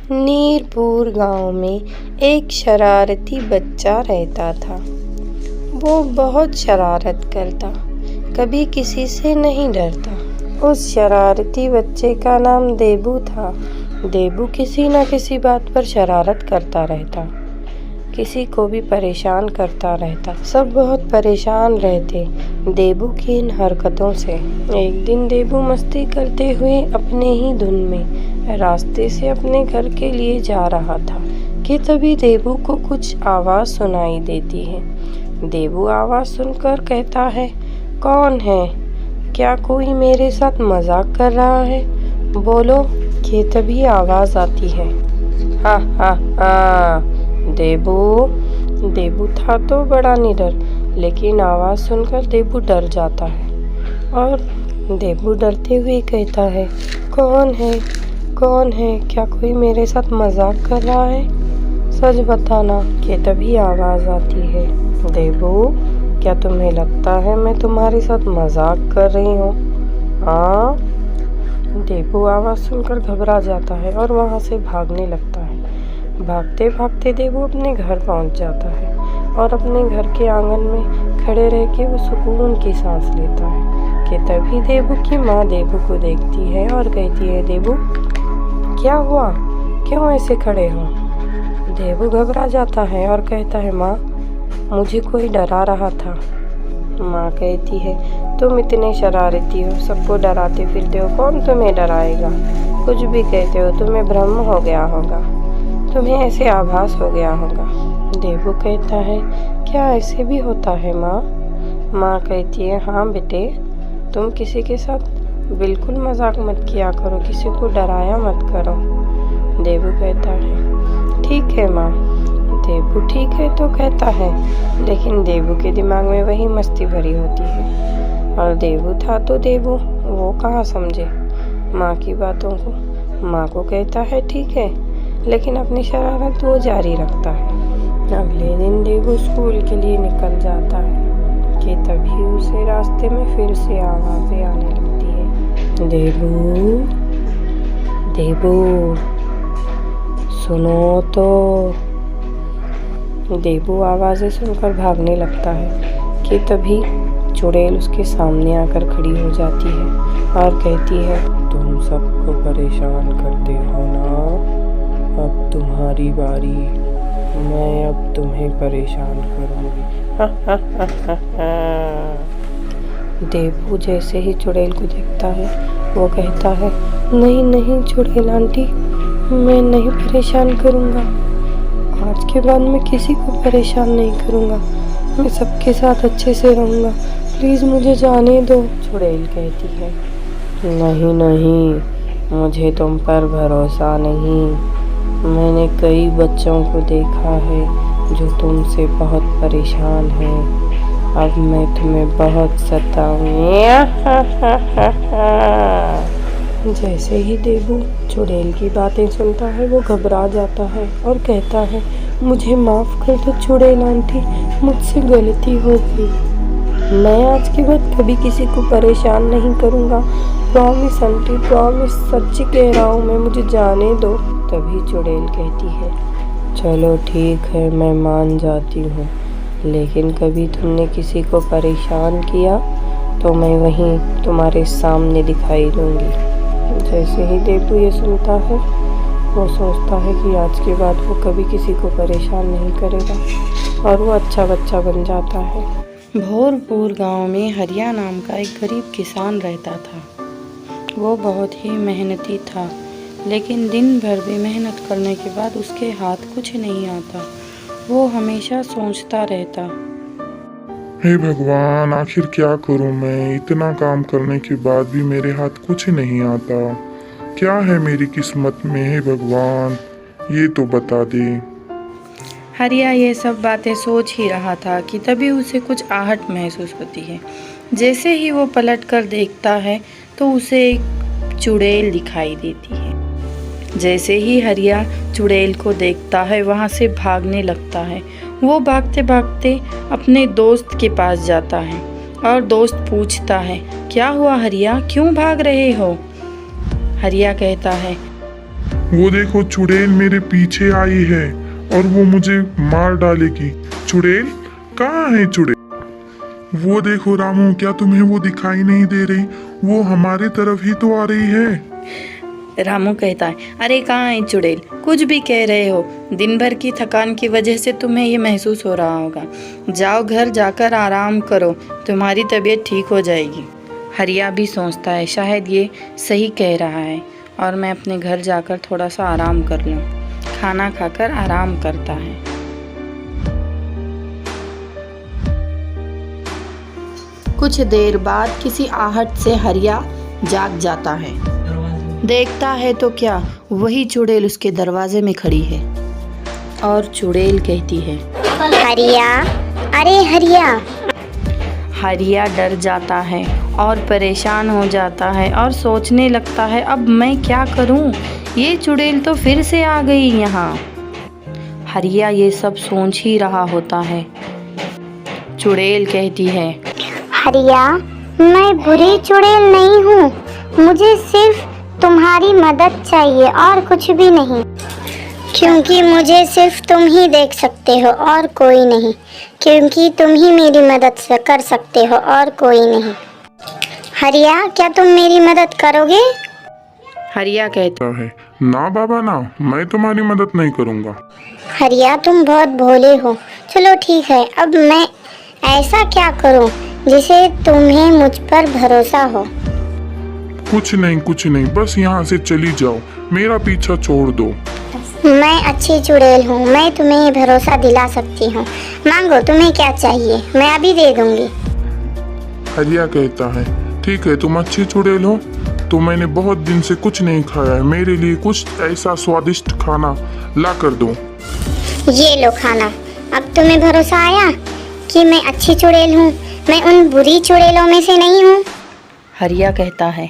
नीरपुर गांव में एक शरारती बच्चा रहता था। वो बहुत शरारत करता, कभी किसी से नहीं डरता। उस शरारती बच्चे का नाम देबू था। देबू किसी न किसी बात पर शरारत करता रहता, किसी को भी परेशान करता रहता। सब बहुत परेशान रहते देबू की इन हरकतों से। एक दिन देबू मस्ती करते हुए अपने ही धुन में रास्ते से अपने घर के लिए जा रहा था कि तभी देबू को कुछ आवाज़ सुनाई देती है। देबू आवाज़ सुनकर कहता है, कौन है? क्या कोई मेरे साथ मजाक कर रहा है? बोलो। कि तभी आवाज़ आती है, हा हा हा। देबू था तो बड़ा निडर, लेकिन आवाज़ सुनकर देबू डर जाता है और देबू डरते हुए कहता है, कौन है? कौन है? क्या कोई मेरे साथ मजाक कर रहा है? सच बताना। कि तभी आवाज़ आती है, देबू क्या तुम्हें लगता है मैं तुम्हारे साथ मजाक कर रही हूँ? हाँ। देबू आवाज़ सुनकर घबरा जाता है और वहाँ से भागने लगता है। भागते भागते देबू अपने घर पहुँच जाता है और अपने घर के आंगन में खड़े रह के वो सुकून की सांस लेता है। कि तभी देबू की माँ देबू को देखती है और कहती है, देबू क्या हुआ? क्यों ऐसे खड़े हो? देबू घबरा जाता है और कहता है, माँ मुझे कोई डरा रहा था। माँ कहती है, तुम इतने शरारती हो, सबको डराते फिरते हो, कौन तुम्हें डराएगा? कुछ भी कहते हो, तुम्हें भ्रम हो गया होगा, तुम्हें ऐसे आभास हो गया होगा। देबू कहता है, क्या ऐसे भी होता है माँ? माँ कहती है, हाँ बेटे, तुम किसी के साथ बिल्कुल मजाक मत किया करो, किसी को डराया मत करो। देबू कहता है, ठीक है माँ। देबू ठीक है तो कहता है, लेकिन देबू के दिमाग में वही मस्ती भरी होती है और देबू था तो देबू वो कहाँ समझे माँ की बातों को। माँ को कहता है ठीक है, लेकिन अपनी शरारत वो जारी रखता है। अगले दिन देबू स्कूल के लिए निकल जाता है कि तभी उसे रास्ते में फिर से आवाज़ें आने लगती है, देबू सुनो तो। देबू आवाज़ें सुनकर भागने लगता है कि तभी चुड़ैल उसके सामने आकर खड़ी हो जाती है और कहती है, तुम सबको परेशान करते हो ना, अब तुम्हारी बारी, मैं अब तुम्हें परेशान करूँगी। देबू जैसे ही चुड़ैल को देखता है वो कहता है, नहीं चुड़ैल आंटी, मैं नहीं परेशान करूँगा। आज के बाद मैं किसी को परेशान नहीं करूँगा, मैं सबके साथ अच्छे से रहूँगा, प्लीज़ मुझे जाने दो। चुड़ैल कहती है, नहीं, मुझे तुम पर भरोसा नहीं। मैंने कई बच्चों को देखा है जो तुमसे बहुत परेशान हैं। अब मैं तुम्हें बहुत सताऊंगी। जैसे ही देबू चुड़ैल की बातें सुनता है वो घबरा जाता है और कहता है, मुझे माफ़ कर दो चुड़ैल आंटी, मुझसे गलती हो गई, मैं आज के बाद कभी किसी को परेशान नहीं करूँगा। प्रॉमिस आंटी, प्रॉमिस, सच्ची कह रहा हूँ मैं, मुझे जाने दो। तभी चुड़ैल कहती है, चलो ठीक है, मैं मान जाती हूँ, लेकिन कभी तुमने किसी को परेशान किया तो मैं वहीं तुम्हारे सामने दिखाई दूँगी। जैसे ही देबू ये सुनता है वो सोचता है कि आज के बाद वो कभी किसी को परेशान नहीं करेगा और वो अच्छा बच्चा बन जाता है। भोरपुर गांव में हरिया नाम का एक गरीब किसान रहता था। वो बहुत ही मेहनती था, लेकिन दिन भर भी मेहनत करने के बाद उसके हाथ कुछ नहीं आता। वो हमेशा सोचता रहता, हे भगवान, आखिर क्या करूं मैं? इतना काम करने के बाद भी मेरे हाथ कुछ नहीं आता। क्या है मेरी किस्मत में? हे भगवान, ये तो बता दे। हरिया ये सब बातें सोच ही रहा था कि तभी उसे कुछ आहट महसूस होती है। जैसे ही वो पलट कर देखता है तो उसे एक चुड़ैल दिखाई देती है। जैसे ही हरिया चुड़ैल को देखता है वहाँ से भागने लगता है। वो भागते भागते अपने दोस्त के पास जाता है और दोस्त पूछता है, क्या हुआ हरिया, क्यों भाग रहे हो? हरिया कहता है, वो देखो चुड़ैल मेरे पीछे आई है और वो मुझे मार डालेगी। चुड़ैल, कहाँ है चुड़ैल? वो देखो रामू, क्या तुम्हें वो दिखाई नहीं दे रही? वो हमारे तरफ ही तो आ रही है। रामू कहता है, अरे कहाँ है चुड़ैल? कुछ भी कह रहे हो। दिन भर की थकान की वजह से तुम्हें ये महसूस हो रहा होगा। जाओ घर जाकर आराम करो, तुम्हारी तबीयत ठीक हो जाएगी। हरिया भी सोचता है शायद ये सही कह रहा है और मैं अपने घर जाकर थोड़ा सा आराम कर लूँ। खाना खाकर आराम करता है। कुछ देर बाद किसी आहट से हरिया जाग जाता है। देखता है तो क्या, वही चुड़ैल उसके दरवाजे में खड़ी है और चुड़ैल कहती है, हरिया, अरे हरिया। हरिया डर जाता है और परेशान हो जाता है और सोचने लगता है अब मैं क्या करूं? ये चुड़ैल तो फिर से आ गई यहाँ। हरिया ये सब सोच ही रहा होता है। चुड़ैल कहती है, हरिया, मैं बुरी चुड़ैल नहीं हूँ, मुझे सिर्फ तुम्हारी मदद चाहिए और कुछ भी नहीं, क्योंकि मुझे सिर्फ तुम ही देख सकते हो और कोई नहीं, क्योंकि तुम ही मेरी मदद कर सकते हो और कोई नहीं। हरिया, क्या तुम मेरी मदद करोगे? हरिया कहता है, ना बाबा ना, मैं तुम्हारी मदद नहीं करूँगा। हरिया, तुम बहुत भोले हो। चलो ठीक है, अब मैं ऐसा क्या करूँ जिसे तुम्हें मुझ पर भरोसा हो? कुछ नहीं, बस यहाँ से चली जाओ, मेरा पीछा छोड़ दो। मैं अच्छी चुड़ैल हूँ, मैं तुम्हें भरोसा दिला सकती हूँ। मांगो, तुम्हें क्या चाहिए, मैं अभी दे दूंगी। हरिया कहता है, ठीक है, तुम अच्छी चुड़ैल हो तो मैंने बहुत दिन से कुछ नहीं खाया है, मेरे लिए कुछ ऐसा स्वादिष्ट खाना ला कर दो। ये लो खाना। अब तुम्हें भरोसा आया कि मैं अच्छी चुड़ैल हूँ, मैं उन बुरी चुड़ैलों में से नहीं हूँ। हरिया कहता है,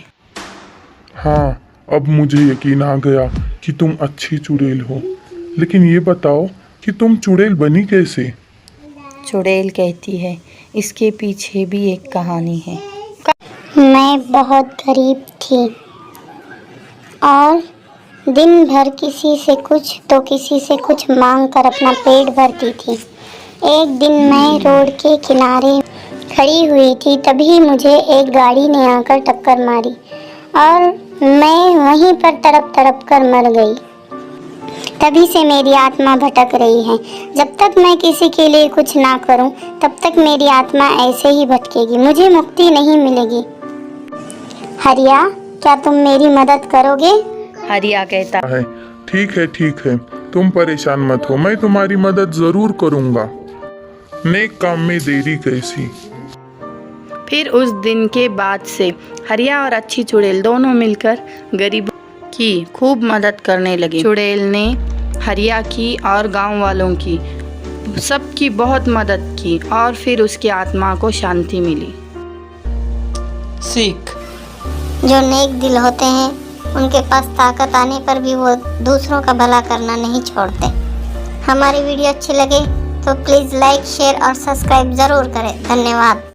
हाँ, अब मुझे यकीन आ गया कि तुम अच्छी चुड़ैल हो, लेकिन ये बताओ कि तुम चुड़ैल बनी कैसे? चुड़ैल कहती है, इसके पीछे भी एक कहानी है। मैं बहुत गरीब थी और दिन भर किसी से कुछ तो किसी से कुछ मांग कर अपना पेट भरती थी। एक दिन मैं रोड के किनारे खड़ी हुई थी, तभी मुझे एक गाड़ी ने आकर टक्कर मारी और मैं वहीं पर तड़प तड़प कर मर गई। तभी से मेरी आत्मा भटक रही है। जब तक मैं किसी के लिए कुछ ना करूं, तब तक मेरी आत्मा ऐसे ही भटकेगी, मुझे मुक्ति नहीं मिलेगी। हरिया, क्या तुम मेरी मदद करोगे? हरिया कहता है, ठीक है, तुम परेशान मत हो, मैं तुम्हारी मदद जरूर करूँगा। नेक काम में देरी कैसी। फिर उस दिन के बाद से हरिया और अच्छी चुड़ैल दोनों मिलकर गरीबों की खूब मदद करने लगे। चुड़ैल ने हरिया की और गांव वालों की, सबकी बहुत मदद की और फिर उसकी आत्मा को शांति मिली। सीख, जो नेक दिल होते हैं उनके पास ताकत आने पर भी वो दूसरों का भला करना नहीं छोड़ते। हमारी वीडियो अच्छी लगे तो प्लीज़ लाइक, शेयर और सब्सक्राइब ज़रूर करें। धन्यवाद।